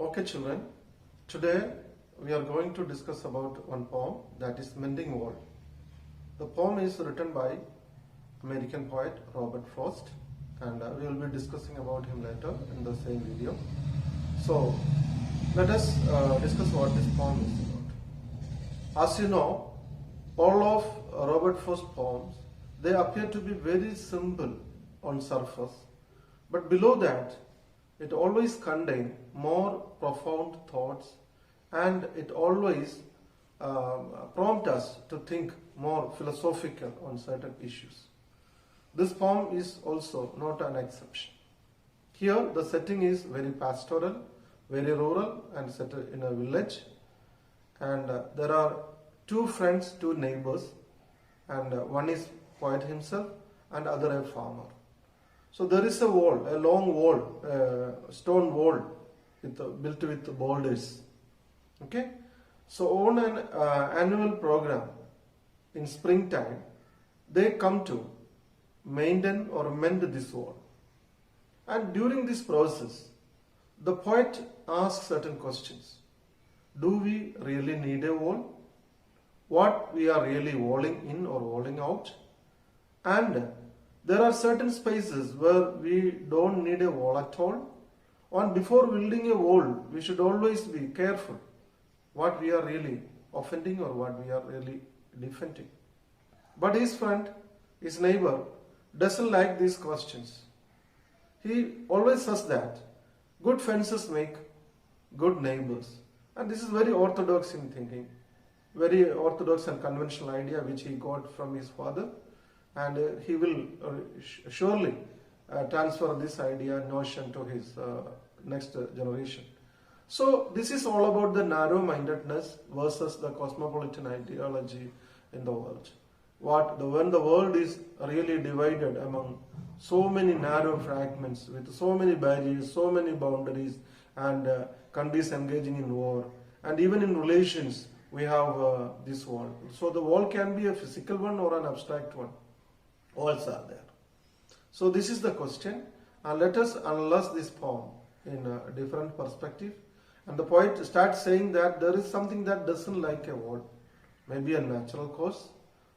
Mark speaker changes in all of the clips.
Speaker 1: Okay, children. Today we are going to discuss about one poem, that is Mending Wall. The poem is written by American poet Robert Frost, and we will be discussing about him later in the same video. So let us discuss what this poem is about. As you know, all of Robert Frost's poems, they appear to be very simple on surface, but below that it always contains more profound thoughts, and it always prompt us to think more philosophical on certain issues. This poem is also not an exception. Here the setting is very pastoral, very rural, and set in a village, and there are two friends, two neighbors, and one is poet himself and other a farmer. So there is a wall, a long wall, stone wall built with boulders. Okay, so on an annual program in springtime, they come to maintain or mend this wall. And during this process, the poet asks certain questions. Do we really need a wall? What we are really walling in or walling out? And there are certain spaces where we don't need a wall at all. And before building a wall, we should always be careful what we are really offending or what we are really defending. But his friend, his neighbor, doesn't like these questions. He always says that good fences make good neighbors. And this is very orthodox in thinking, very orthodox and conventional idea which he got from his father, and he will surely transfer this idea, notion to his next generation. So this is all about the narrow-mindedness versus the cosmopolitan ideology in the world. When the world is really divided among so many narrow fragments with so many barriers, so many boundaries, and countries engaging in war, and even in relations we have this wall. So the wall can be a physical one or an abstract one. Walls are there. So this is the question, and let us analyze this poem in a different perspective. And the poet starts saying that there is something that doesn't like a wall, maybe a natural cause,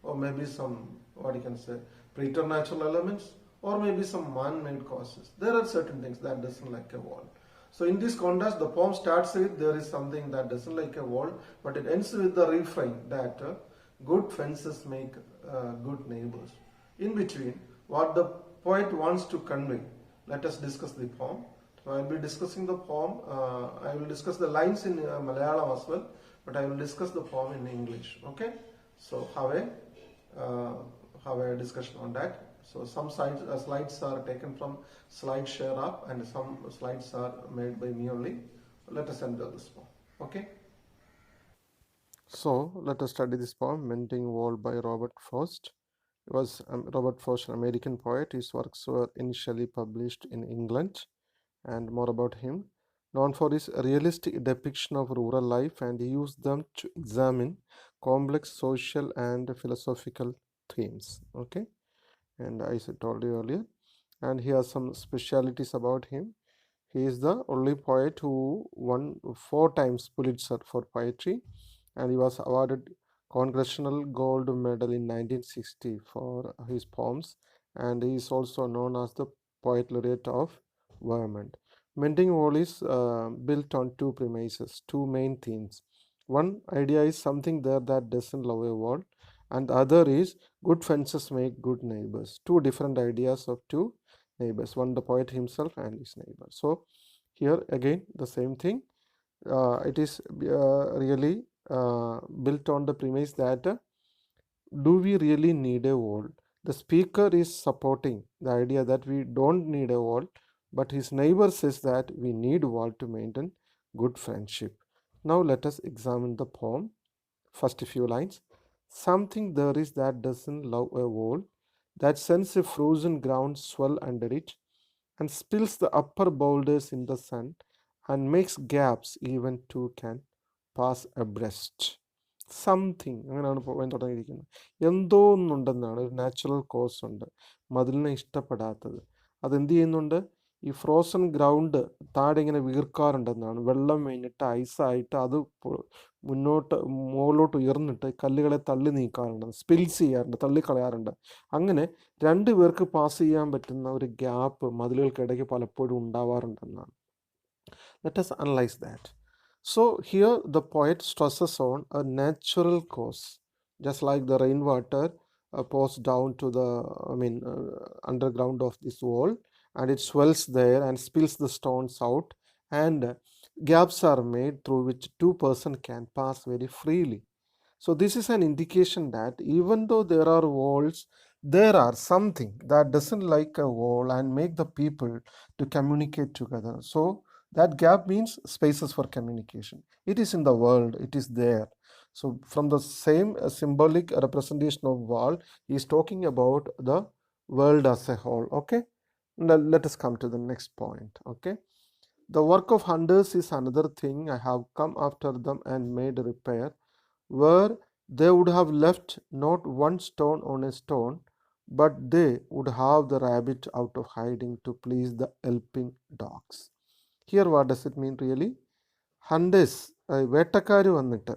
Speaker 1: or maybe some, what you can say, preternatural elements, or maybe some man-made causes. There are certain things that doesn't like a wall. So in this context, the poem starts with there is something that doesn't like a wall, but it ends with the refrain that good fences make good neighbors. In between, what the poet wants to convey, let us discuss the poem. So I will be discussing the poem. I will discuss the lines in Malayalam as well, but I will discuss the poem in English. Okay? So have a discussion on that. So some slides are taken from SlideShare app, and some slides are made by me only. Let us enter this poem. Okay? So let us study this poem, Mending Wall by Robert Frost. It was Robert Frost, an American poet. His works were initially published in England. And more about him. Known for his realistic depiction of rural life, and he used them to examine complex social and philosophical themes. Okay, and I told you earlier, and he has some specialities about him. He is the only poet who won 4 times Pulitzer for poetry, and he was awarded Congressional Gold Medal in 1960 for his poems, and he is also known as the Poet Laureate of Vermont. Mending Wall is built on 2 premises, 2 main themes. One idea is something there that doesn't love a wall, and the other is good fences make good neighbors. 2 different ideas of 2 neighbors, one the poet himself and his neighbor. So here again the same thing. It is really built on the premise that do we really need a wall? The speaker is supporting the idea that we don't need a wall, but his neighbor says that we need a wall to maintain good friendship. Now let us examine the poem. First few lines. Something there is that doesn't love a wall, that sends a frozen ground swell under it, and spills the upper boulders in the sun, and makes gaps even two can pass abreast. Something അങ്ങനെയാണ് തുടങ്ങിയിരിക്കുന്നത്. എന്തോ ഒന്നുണ്ടെന്നാണ്, ഒരു natural cos ഉണ്ട് മതിലിനെ ഇഷ്ടപ്പെടാത്തത്. അതെന്ത് ചെയ്യുന്നുണ്ട്? ഈ frozen ground താഴെ ഇങ്ങനെ വീർക്കാറുണ്ടെന്നാണ്. വെള്ളം വീണിട്ട് ഐസായിട്ട് അത് മുകളിലോട്ട് ഉയർന്നിട്ട് കല്ലുകളെ തള്ളി നീക്കാറുണ്ട്, സ്പിൽസ് ചെയ്യാറുണ്ട്, തള്ളിക്കളയാറുണ്ട്. അങ്ങനെ രണ്ട് പേർക്ക് പാസ് ചെയ്യാൻ പറ്റുന്ന ഒരു ഗ്യാപ്പ് മതിലുകൾക്കിടയ്ക്ക് പലപ്പോഴും ഉണ്ടാവാറുണ്ടെന്നാണ്. Let us analyze that. So here the poet stresses on a natural cause, just like the rainwater pours down to the underground of this wall, and it swells there and spills the stones out, and gaps are made through which two person can pass very freely. So this is an indication that even though there are walls, there are something that doesn't like a wall and make the people to communicate together. So that gap means spaces for communication. It is in the world, it is there. So from the same symbolic representation of wall, he is talking about the world as a whole. Okay, now let us come to the next point. Okay, the work of hunters is another thing. I have come after them and made repair, where they would have left not one stone on a stone, but they would have the rabbit out of hiding to please the helping dogs. Here what does it mean really? Hunters, വേട്ടക്കാർ വന്നിട്ട്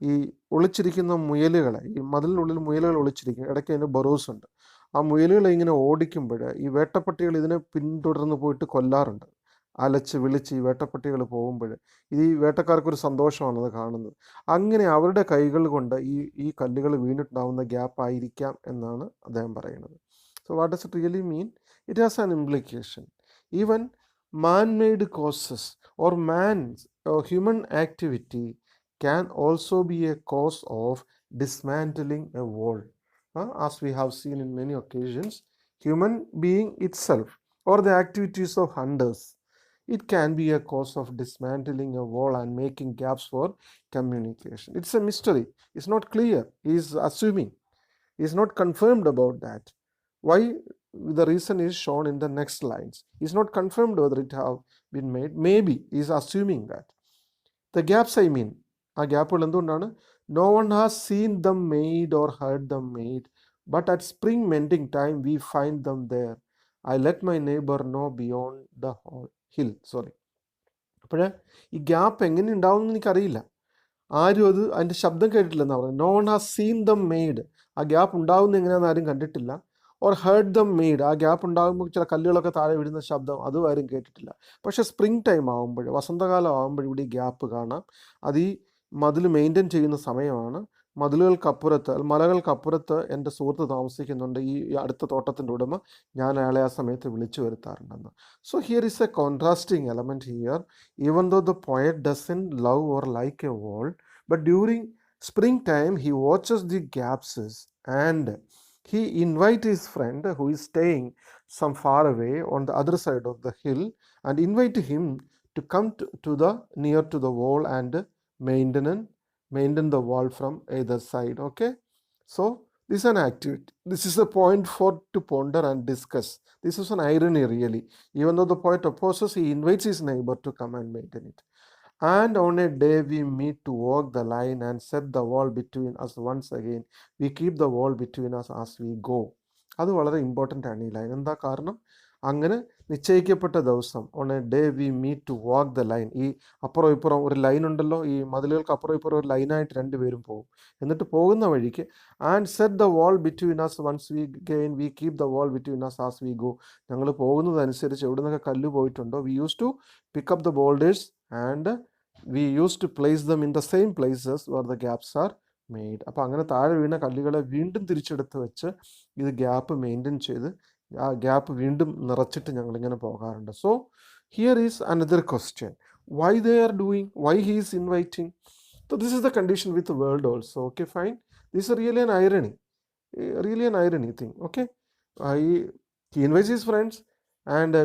Speaker 1: ഈ ഒളിച്ചിരിക്കുന്ന മുയലുകളെ, ഈ മതിലിനുള്ളിൽ മുയലുകൾ ഒളിച്ചിരിക്കും, ഇടയ്ക്ക് അതിന് ബറോസ് ഉണ്ട്. ആ മുയലുകളെ ഇങ്ങനെ ഓടിക്കുമ്പോൾ ഈ വേട്ടപ്പട്ടികൾ ഇതിനെ പിന്തുടർന്ന് പോയിട്ട് കൊല്ലാറുണ്ട്. അലച്ച് വിളിച്ച് ഈ വേട്ടപ്പട്ടികൾ പോകുമ്പോൾ ഈ വേട്ടക്കാർക്കൊരു സന്തോഷമാണത് കാണുന്നത്. അങ്ങനെ അവരുടെ കൈകൾ കൊണ്ട് ഈ കല്ലുകൾ വീണിട്ടുണ്ടാവുന്ന ഗ്യാപ്പ് ആയിരിക്കാം എന്നാണ് അദ്ദേഹം പറയുന്നത്. So what does it really mean? It has an implication. Even man-made causes or human activity can also be a cause of dismantling a wall. As we have seen in many occasions, human being itself or the activities of hunters, it can be a cause of dismantling a wall and making gaps for communication. It's a mystery. It's not clear. He is assuming. He is not confirmed about that. Why? The reason is shown in the next lines. He is not confirmed whether it have been made. Maybe he is assuming that. The gaps I mean, ആ ഗ്യാപ്പുകൾ എന്തുകൊണ്ടാണ്? No one has seen them made or heard them made, but at spring mending time we find them there. I let my neighbor know beyond the hill. അപ്പോൾ ഈ gap എങ്ങനെ ഉണ്ടാവും എന്ന് എനിക്കറിയില്ല. ആരും അതിൻ്റെ ശബ്ദം കേട്ടിട്ടില്ലെന്നാണ് പറയുന്നത്. No one has seen them made, ആ ഗ്യാപ്പ് ഉണ്ടാകുന്ന എങ്ങനെയാണെന്ന് ആരും കണ്ടിട്ടില്ല. ഓർ ഹേർഡ് ദം മെയ്ഡ്, ആ ഗ്യാപ്പ് ഉണ്ടാകുമ്പോൾ ചില കല്ലുകളൊക്കെ താഴെ വിടുന്ന ശബ്ദം അതും ആരും കേട്ടിട്ടില്ല. പക്ഷേ സ്പ്രിംഗ് ടൈം ആകുമ്പോൾ, വസന്തകാലം ആകുമ്പോൾ ഇവിടെ ഈ ഗ്യാപ്പ് കാണാം. അത് ഈ മതിൽ മെയിൻറ്റെയിൻ ചെയ്യുന്ന സമയമാണ്. മതിലുകൾക്കപ്പുറത്ത്, മലകൾക്കപ്പുറത്ത് എൻ്റെ സുഹൃത്ത് താമസിക്കുന്നുണ്ട്, ഈ അടുത്ത തോട്ടത്തിൻ്റെ ഉടമ. ഞാൻ അയാളെ ആ സമയത്ത് വിളിച്ചു വരുത്താറുണ്ടെന്ന്. So here is a contrasting element here. Even though the poet doesn't love or like a wall, but during springtime he watches the gaps and he invites his friend who is staying some far away on the other side of the hill and invite him to come to the near to the wall and maintain the wall from either side. Okay, so this is an activity. This is a point for to ponder and discuss. This is an irony really. Even though the poet opposes, he invites his neighbor to come and maintain it. And on a day we meet to walk the line and set the wall between us once again. We keep the wall between us as we go. അത് വളരെ important ആണ് ഈ line. എന്താ കാരണം? അങ്ങനെ നിശ്ചയിക്കപ്പെട്ട ദിവസം, on a day we meet to walk the line. ഈ അപ്പുറം ഇപ്പുറം ഒരു ലൈൻ ഉണ്ടല്ലോ, ഈ മതിലുകൾക്ക് അപ്പുറം ഇപ്പുറം ഒരു ലൈനായിട്ട് രണ്ടുപേരും പോകും. എന്നിട്ട് പോകുന്ന വഴിക്ക് and set the wall between us once we gain we keep the wall between us as we go. ഞങ്ങൾ പോകുന്നതനുസരിച്ച് എവിടെ നിന്നൊക്കെ കല്ല് പോയിട്ടുണ്ടോ, we use to pick up the boulders and we use to place them in the same places where the gaps are made. അപ്പോൾ അങ്ങനെ താഴെ വീണ കല്ലുകളെ വീണ്ടും തിരിച്ചെടുത്ത് വെച്ച് ഇത് ഗ്യാപ്പ് മെയിൻറ്റെയിൻ ചെയ്ത് ആ ഗ്യാപ്പ് വീണ്ടും നിറച്ചിട്ട് ഞങ്ങളിങ്ങനെ പോകാറുണ്ട്. So here is another question, why they are doing, why he is inviting. So this is the condition with the world also. Okay, fine. This is really an irony thing. Okay, he invites his friends and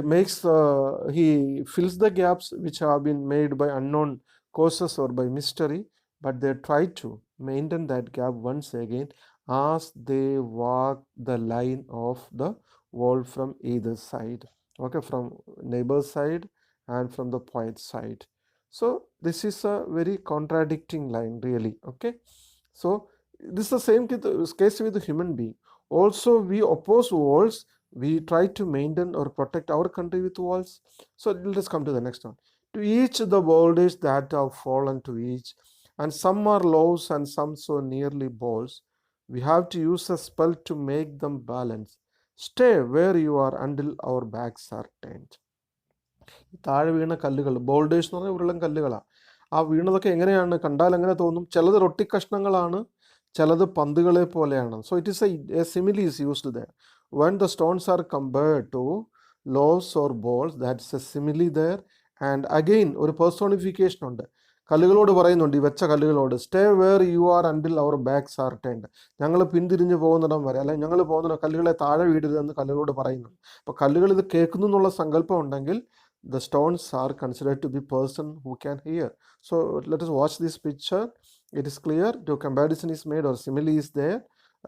Speaker 1: he fills the gaps which have been made by unknown causes or by mystery, but they try to maintain that gap once again as they walk the line of the wall from either side. Okay, from neighbor's side and from the poet's side. So this is a very contradicting line really. Okay, so this is the same case with the human being also. We oppose walls, we try to maintain or protect our country with walls. So let us come to the next one. To each the boulders that have fallen to each, and some are lows and some so nearly balls, we have to use a spell to make them balance. Stay where you are until our backs are turned. താഴെ വീണ കല്ലുകൾ, boulders എന്ന് പറഞ്ഞാൽ ഉരുളൻ കല്ലുകളാണ്. ആ വീണതൊക്കെ എങ്ങനെയാണ്, കണ്ടാൽ എങ്ങനെ തോന്നും? ചിലത് റൊട്ടിക്കഷ്ണങ്ങളാണ്, ചിലത് പന്തുകളെ പോലെയാണ്. So it is A simile is used there. When the stones are compared to loaves or balls, that's a simile there. And again ഒരു പേഴ്സോണിഫിക്കേഷൻ ഉണ്ട്. കല്ലുകളോട് പറയുന്നുണ്ട്, ഈ വെച്ച കല്ലുകളോട്, stay where you are until our backs are turned. ഞങ്ങൾ പിന്തിരിഞ്ഞ് പോകുന്നിടം വരെ, അല്ലെങ്കിൽ ഞങ്ങൾ പോകുന്ന കല്ലുകളെ താഴെ വീടരുതെന്ന് കല്ലുകളോട് പറയുന്നുണ്ട്. അപ്പോൾ കല്ലുകൾ ഇത് കേൾക്കുന്നു എന്നുള്ള സങ്കല്പം ഉണ്ടെങ്കിൽ the stones are considered to be person who can hear. So let us watch this picture. It is clear the comparison is made or simile is there.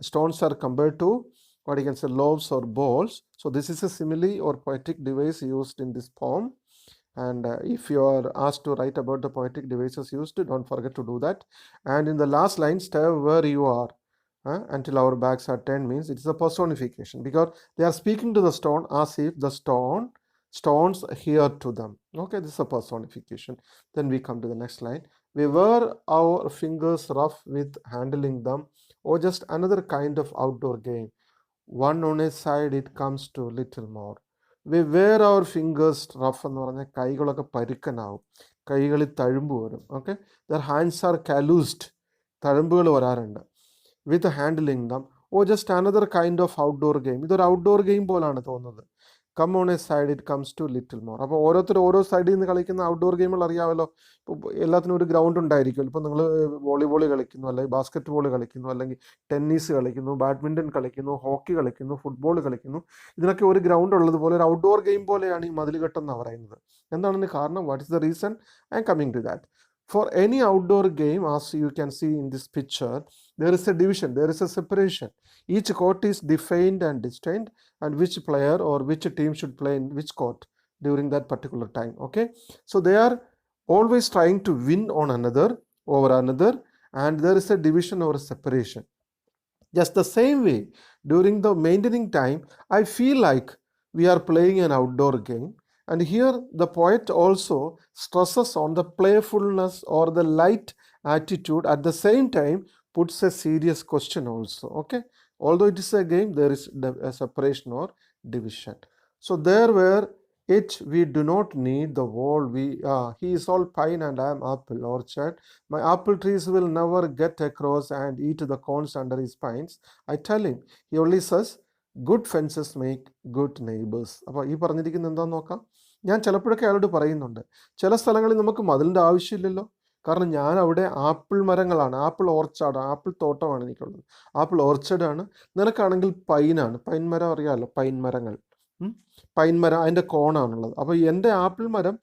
Speaker 1: Stones are compared to what you can say loaves or balls. So this is a simile or poetic device used in this poem. And if you are asked to write about the poetic devices used, don't forget to do that. And in the last line, stay where you are until our backs are turned, means it is a personification, because they are speaking to the stone as if the stones hear to them. Okay, this is a personification. Then we come to the next line. We wear our fingers rough with handling them, or just another kind of outdoor game. One on a side, it comes to little more. We wear our fingers rough എന്ന് പറഞ്ഞാൽ കൈകളൊക്കെ പരുക്കനാവും, കൈകളിൽ തഴുമ്പ് വരും. Okay, their hands are calloused, തഴുമ്പുകൾ വരാറുണ്ട്. with handling them, or just another kind of outdoor game. ഇതൊരു outdoor game പോലാണ് തോന്നുന്നത്. Come on a side it comes to little more. അപ്പോൾ ഓരോരുത്തർ ഓരോ സൈഡിൽ നിന്ന് കളിക്കുന്ന ഔട്ട്ഡോർ ഗെയിമുകൾ അറിയാമല്ലോ. ഇപ്പോൾ എല്ലാത്തിനും ഒരു ഗ്രൗണ്ട് ഉണ്ടായിരിക്കും. ഇപ്പോൾ നിങ്ങൾ വോളിബോൾ കളിക്കുന്നു, അല്ലെങ്കിൽ ബാസ്ക്കറ്റ് ബോൾ കളിക്കുന്നു, അല്ലെങ്കിൽ ടെന്നീസ് കളിക്കുന്നു, ബാഡ്മിൻ്റൺ കളിക്കുന്നു, ഹോക്കി കളിക്കുന്നു, ഫുട്ബോൾ കളിക്കുന്നു. ഇതിനൊക്കെ ഒരു ഗ്രൗണ്ട് ഉള്ളതുപോലെ ഒരു ഔട്ട്ഡോർ ഗെയിം പോലെയാണ് ഈ മതിലുകെട്ട് എന്ന് പറയുന്നത്. എന്താണെന്ന് കാരണം? What is the reason? I am coming to that. For any outdoor game, as you can see in this picture, there is a division, there is a separation. Each court is defined and distinct, and which player or which team should play in which court during that particular time. Okay, so they are always trying to win on another over another, and there is a division or a separation. Just the same way, during the maintaining time, I feel like we are playing an outdoor game. And here the poet also stresses on the playfulness or the light attitude, at the same time puts a serious question also. Okay, although it is a game, there is a separation or division. So there where it we do not need the wall, he is all pine and I am apple orchard. My apple trees will never get across and eat the corns under his pines. I tell him, he only says, good fences make good neighbours. അപ്പോൾ ഈ പറഞ്ഞിരിക്കുന്നത് എന്താണെന്ന് നോക്കാം. ഞാൻ ചിലപ്പോഴൊക്കെ അയാളോട് പറയുന്നുണ്ട്, ചില സ്ഥലങ്ങളിൽ നമുക്ക് മതിലിൻ്റെ ആവശ്യമില്ലല്ലോ, കാരണം ഞാൻ അവിടെ ആപ്പിൾ മരങ്ങളാണ്, ആപ്പിൾ ഓർച്ചാർഡ്, ആപ്പിൾ തോട്ടമാണ് എനിക്കുള്ളത്, ആപ്പിൾ ഓർച്ചർഡാണ്. നിനക്കാണെങ്കിൽ പൈനാണ്, പൈൻ മരം അറിയാമല്ലോ, പൈൻ മരങ്ങൾ, പൈൻ മരം അതിൻ്റെ കോണാണുള്ളത്. അപ്പോൾ എൻ്റെ ആപ്പിൾ മരം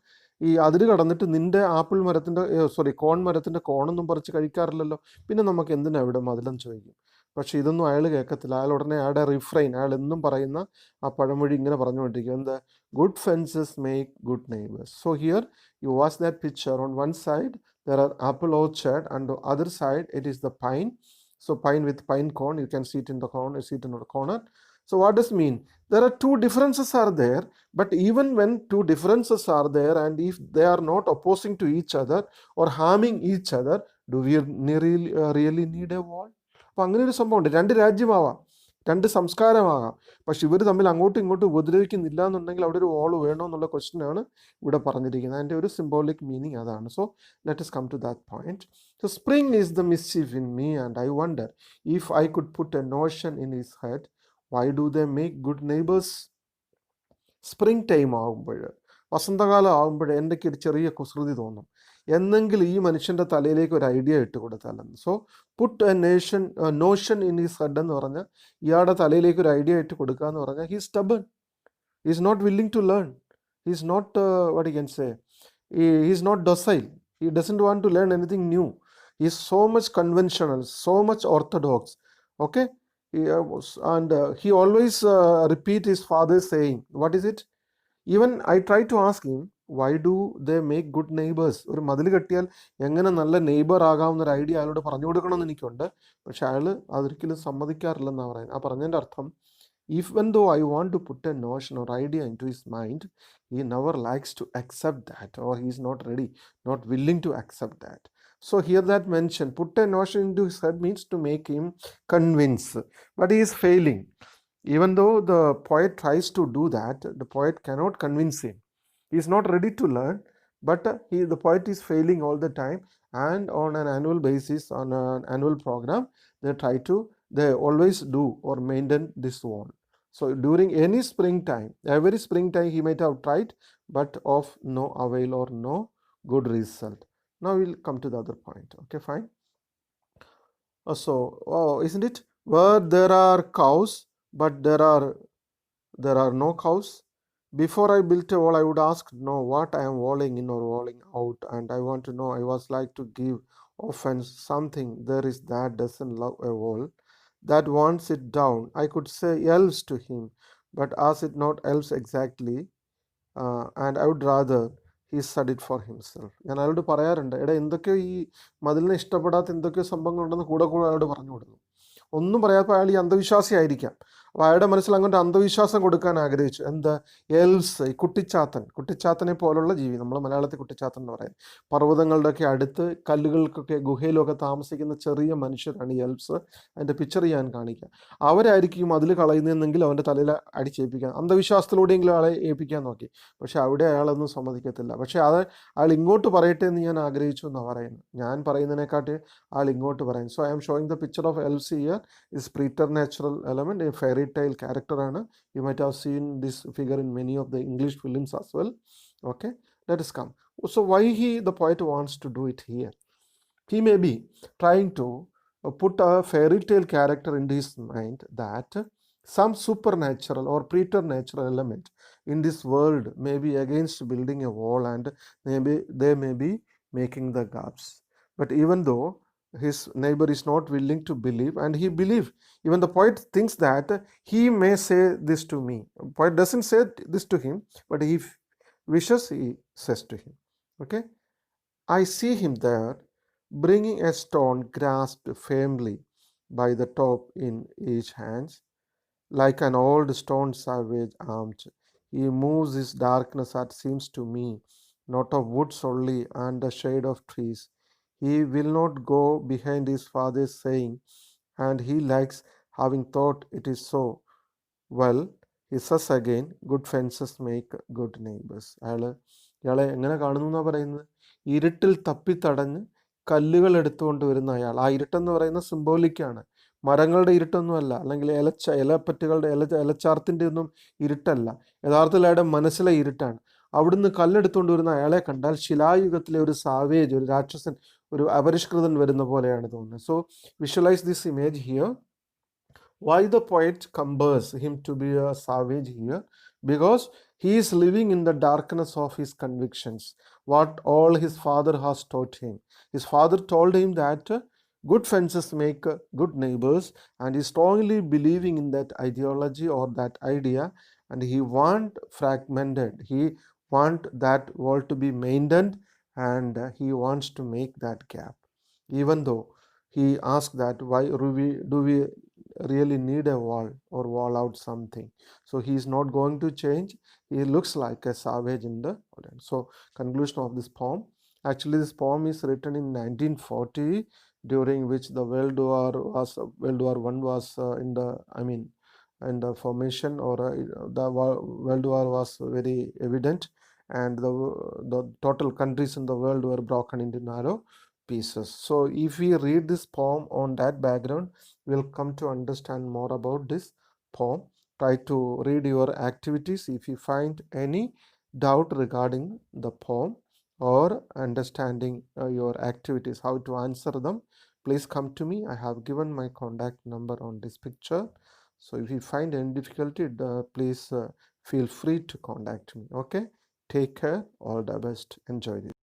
Speaker 1: ഈ അതിര് കടന്നിട്ട് നിൻ്റെ ആപ്പിൾ മരത്തിൻ്റെ കോൺ മരത്തിൻ്റെ കോണൊന്നും പറിച്ച് കഴിക്കാറില്ലല്ലോ, പിന്നെ നമുക്ക് എന്തിനാണ് ഇവിടെ മതിലെന്ന് ചോദിക്കും. പക്ഷെ ഇതൊന്നും അയാൾ കേൾക്കത്തില്ല. അയാൾ ഉടനെ അയാളുടെ റിഫ്രെയിൻ, അയാൾ എന്നും പറയുന്ന ആ പഴമൊഴി ഇങ്ങനെ പറഞ്ഞുകൊണ്ടിരിക്കും, എന്താ, good fences make good neighbours. So here you watch that picture. On one side there are apple orchard, and the other side it is the pine. So pine with pine cone, you can see it in the corner, see it in the corner. So what does mean? There are two differences are there, but even when two differences are there, and if they are not opposing to each other or harming each other, do we really need a wall? അപ്പോൾ അങ്ങനെ ഒരു സംഭവമുണ്ട്. രണ്ട് രാജ്യമാവാം, രണ്ട് സംസ്കാരമാകാം, പക്ഷെ ഇവർ തമ്മിൽ അങ്ങോട്ടും ഇങ്ങോട്ടും ഉപദ്രവിക്കുന്നില്ല എന്നുണ്ടെങ്കിൽ അവിടെ ഒരു വാൾ വേണോ എന്നുള്ള ക്വസ്റ്റ്യനാണ് ഇവിടെ പറഞ്ഞിരിക്കുന്നത്. അതിൻ്റെ ഒരു സിംബോളിക് മീനിങ് അതാണ്. So let us come to that point. So spring is the mischief in me, and I wonder if I could put a notion in his head, why do they make good neighbors? Spring time ആകുമ്പോൾ, വസന്തകാലം ആകുമ്പോൾ എനിക്ക് ഒരു ചെറിയ കുസൃതി തോന്നും, എന്നെങ്കിലും ഈ മനുഷ്യൻ്റെ തലയിലേക്ക് ഒരു ഐഡിയ ഇട്ട് കൊടുത്താലെന്ന്. So put a notion in his head എന്ന് പറഞ്ഞാൽ ഇയാളുടെ തലയിലേക്ക് ഒരു ഐഡിയ ഇട്ട് കൊടുക്കുക എന്ന് പറഞ്ഞാൽ he stubborn, he is not willing to learn, he is not what you can say, he is not docile, he doesn't want to learn anything new, he is so much conventional, so much orthodox. Okay, and he always repeat his father's saying. What is it? Even I try to ask him, why do they make good neighbors? ഒരു മതിൽ കെട്ടിയാൽ എങ്ങനെ നല്ല neighbour ആകാവുന്നൊരു idea അയാളോട് പറഞ്ഞു കൊടുക്കണമെന്ന് എനിക്കുണ്ട്, പക്ഷെ അയാൾ അതൊരിക്കലും സമ്മതിക്കാറില്ലെന്നാണ് പറയുന്നത്. ആ പറഞ്ഞതിൻ്റെ അർത്ഥം, Even though I want to put a notion or idea into his mind, he never likes to accept that, or he is not ready, not willing to accept that. So here that mention, put a notion into his head, means to make him convince, but he is failing. Even though the poet tries to do that, the poet cannot convince him. He is not ready to learn, but the poet is failing all the time. And on an annual basis, on an annual program, they always do or maintain this wall. So during any springtime, every springtime he might have tried, but of no avail or no good result. Now we'll come to the other point. Okay, fine. Isn't it? Where there are cows, but there are no cows. Before I built a wall, I would ask, no, what I am walling in or walling out, and I want to know. I was like to give offense something there is that doesn't love a wall, that wants it down. I could say else to him, but as it not else exactly, and I would rather he said it for himself. ഞാൻ അയാളോട് പറയാറുണ്ട്, എടാ എന്തൊക്കെയോ ഈ മതിലിനെ ഇഷ്ടപ്പെടാത്ത എന്തൊക്കെയോ സംഭവങ്ങളുണ്ടെന്ന് കൂടെ അയാളോട് പറഞ്ഞു കൊടുക്കും. ഒന്നും പറയാത്തപ്പോൾ അയാൾ ഈ അന്ധവിശ്വാസിയായിരിക്കാം. അപ്പോൾ അയാളുടെ മനസ്സിൽ അങ്ങോട്ട് അന്ധവിശ്വാസം കൊടുക്കാൻ ആഗ്രഹിച്ചു. എന്താ? എൽസ്, ഈ കുട്ടിച്ചാത്തനെ പോലുള്ള ജീവി, നമ്മൾ മലയാളത്തിൽ കുട്ടിച്ചാത്തൻ എന്ന് പറയും. പർവ്വതങ്ങളുടെയൊക്കെ അടുത്ത് കല്ലുകൾക്കൊക്കെ ഗുഹയിലൊക്കെ താമസിക്കുന്ന ചെറിയ മനുഷ്യരാണ് ഈ എൽസ്. അതിൻ്റെ പിക്ചർ ഞാൻ കാണിക്കാം. അവരായിരിക്കും മതിൽ കളയുന്നതെന്നെങ്കിൽ അവൻ്റെ തലയിൽ അടിച്ചേൽപ്പിക്കാൻ, അന്ധവിശ്വാസത്തിലൂടെയെങ്കിലും ആളെ ഏൽപ്പിക്കാൻ നോക്കി. പക്ഷെ അവിടെ അയാളൊന്നും സമ്മതിക്കത്തില്ല. പക്ഷെ അയാൾ ഇങ്ങോട്ട് പറയട്ടെ എന്ന് ഞാൻ ആഗ്രഹിച്ചു എന്നാണ് പറയുന്നത്. ഞാൻ പറയുന്നതിനെക്കാട്ടി ആൾ ഇങ്ങോട്ട് പറയും. So I am showing the picture of else here. is preternatural element, a fairy tale character ആണ്. You might have seen this figure in many of the English films as well. Okay, let us come. So why the poet wants to do it here? He may be trying to put a fairy tale character into his mind, that some supernatural or preternatural element in this world may be against building a wall, and they may be making the gaps. But even though his neighbor is not willing to believe, and he believes, even the poet thinks that he may say this to me. Poet doesn't say this to him, but he wishes he says to him. Okay, I see him there, bringing a stone grasped firmly by the top in each hand, like an old stone savage armed. He moves his darkness, that seems to me, not of woods only and the shade of trees. He will not go behind his father's saying, and he likes having thought it is so. Well, he says again, good fences make good neighbors. ഇയാളെ എങ്ങനെ കാണുന്നു എന്നാണ് പറയുന്നത്? ഇരുട്ടിൽ തപ്പിത്തടഞ്ഞ് കല്ലുകൾ എടുത്തുകൊണ്ട് വരുന്ന അയാൾ. ആ ഇരുട്ടെന്ന് പറയുന്നത് സിംബോളിക്കാണ്. മരങ്ങളുടെ ഇരുട്ടൊന്നുമല്ല, അല്ലെങ്കിൽ ഇലപ്പറ്റുകളുടെ ഇലച്ചാർത്തിൻ്റെ ഒന്നും ഇരുട്ടല്ല. യഥാർത്ഥത്തിൽ അയാളുടെ മനസ്സിലെ ഇരുട്ടാണ്. അവിടുന്ന് കല്ലെടുത്തുകൊണ്ട് വരുന്ന അയാളെ കണ്ടാൽ ശിലായുഗത്തിലെ ഒരു സാവേജ്, ഒരു രാക്ഷസൻ, ഒരു അപരിഷ്കൃതൻ വരുന്ന പോലെയാണ് തോന്നുന്നത്. So visualise this image here. Why the poet compares him to be a savage here? Because he is living in the darkness of his convictions, what all his father has taught him. His father told him that good fences make good neighbors, and he strongly believing in that ideology or that idea, and he want fragmented. He want that wall to be maintained, and he wants to make that gap. Even though he asked that why do we really need a wall or wall out something? So he is not going to change. He looks like a savage in the audience. So conclusion of this poem. Actually, this poem is written in 1940, during which the World War I was in the formation, or the World War was very evident, and the total countries in the world were broken into narrow pieces. So if we read this poem on that background, we'll come to understand more about this poem. Try to read your activities. If you find any doubt regarding the poem or understanding your activities, how to answer them, please come to me. I have given my contact number on this picture. So if you find any difficulty, please feel free to contact me. Okay, take care, all the best, enjoy this.